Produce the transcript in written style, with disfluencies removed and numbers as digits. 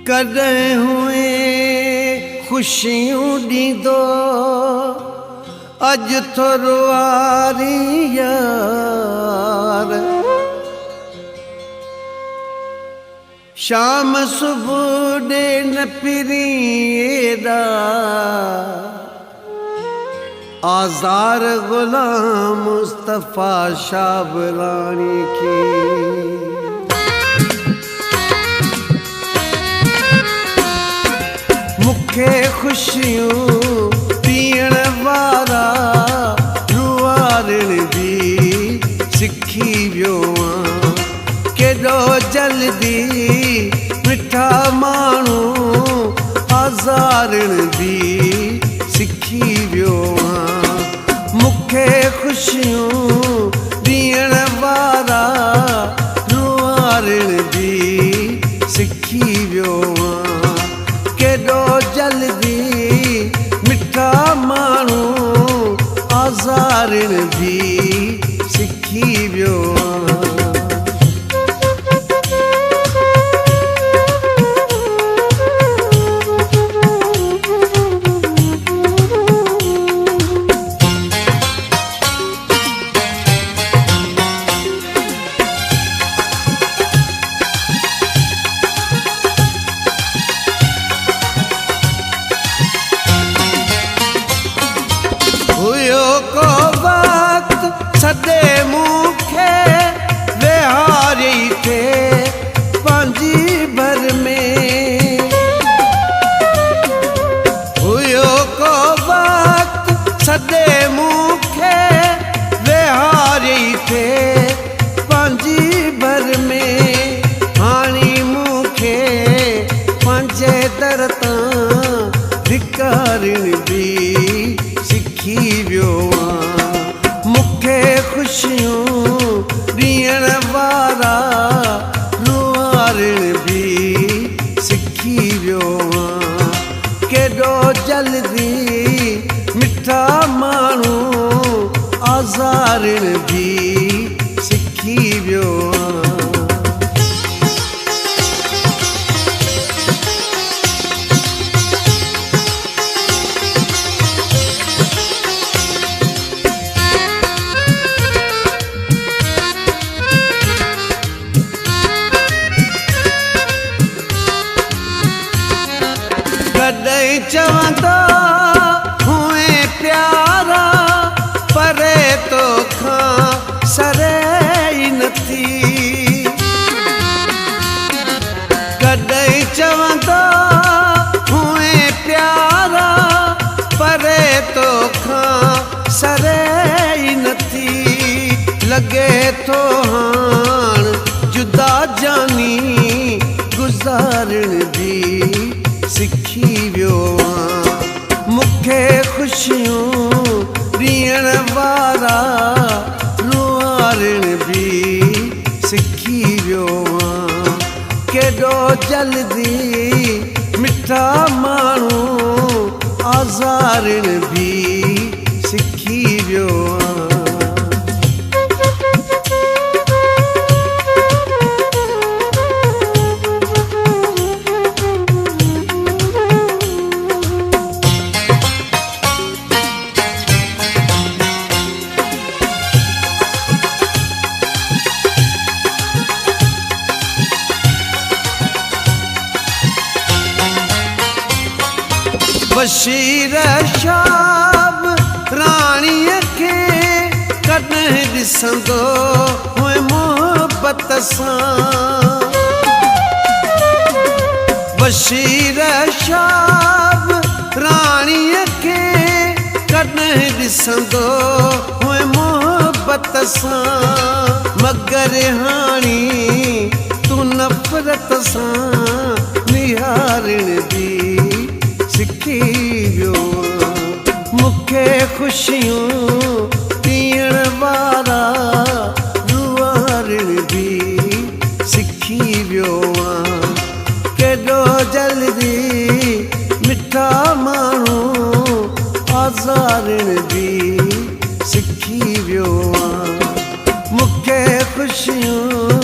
कॾहिं हुए ख़ुशियूं ॾींदो अॼु थोरो वारी यार। शाम सुबुह ॾे न पिरीदा आज़ार ग़ुलाम मुस्तफ़ा शाबरानी की। मूंखे ख़ुशियूं ॾियण वारा रुआरण बि सिखी वियो आहियां। केॾो जल्दी मिठा माण्हू आज़ारण बि सिखी वियो आहियां। मूंखे ख़ुशियूं ॾियण वारा रुआरण बि सिखी वियो आहियां। केॾो जल्दी मिठा माण्हू आज़ारण बि सिखी वियो आहियां। हुयो को वक्त सदे मूंखे विहारी थे पंहिंजी भर में। हुयो को वक्त सदे मूंखे विहारी थे पंहिंजी भर में। हाणे मूंखे पंहिंजे दर तां धिकारण बि सिखी वियो आहियां। मूंखे ख़ुशियूं ॾियण वारा रुआरण बि सिखी वियो आहियां। केॾो जल्दी मिठा माण्हू आज़ारण बि सिखी वियो आहियां। कॾहिं चवंदा हुए प्यारा परे तोखां सरे ई नथी। कॾहिं चवंदा हुए प्यारा परे तोखां सरे ई नथी। लॻे थो हाण जुदा जानी गुज़ारण बि सिखी वियो आहियां। मूंखे ख़ुशियूं ॾियण वारा रुआरण बि सिखी वियो आहियां। केॾो जल्दी मिठा माण्हू आज़ारण बि सिखी वियो आहियां। बशीर शाब राणीअ खे कॾहिं ॾिसंदो हुए मोहबत सां। बशीर शाब राणीअ खे कॾहिं ॾिसंदो हुए मोहबत सां। मगर हाणे तूं नफ़रत सां निहारण बि सिखी वियो आहियां। मूंखे ख़ुशियूं ॾियण वारा रुआरण बि सिखी वियो आहियां। केॾो जल्दी मिठा माण्हू आज़ारण बि सिखी वियो आहियां। मूंखे ख़ुशियूं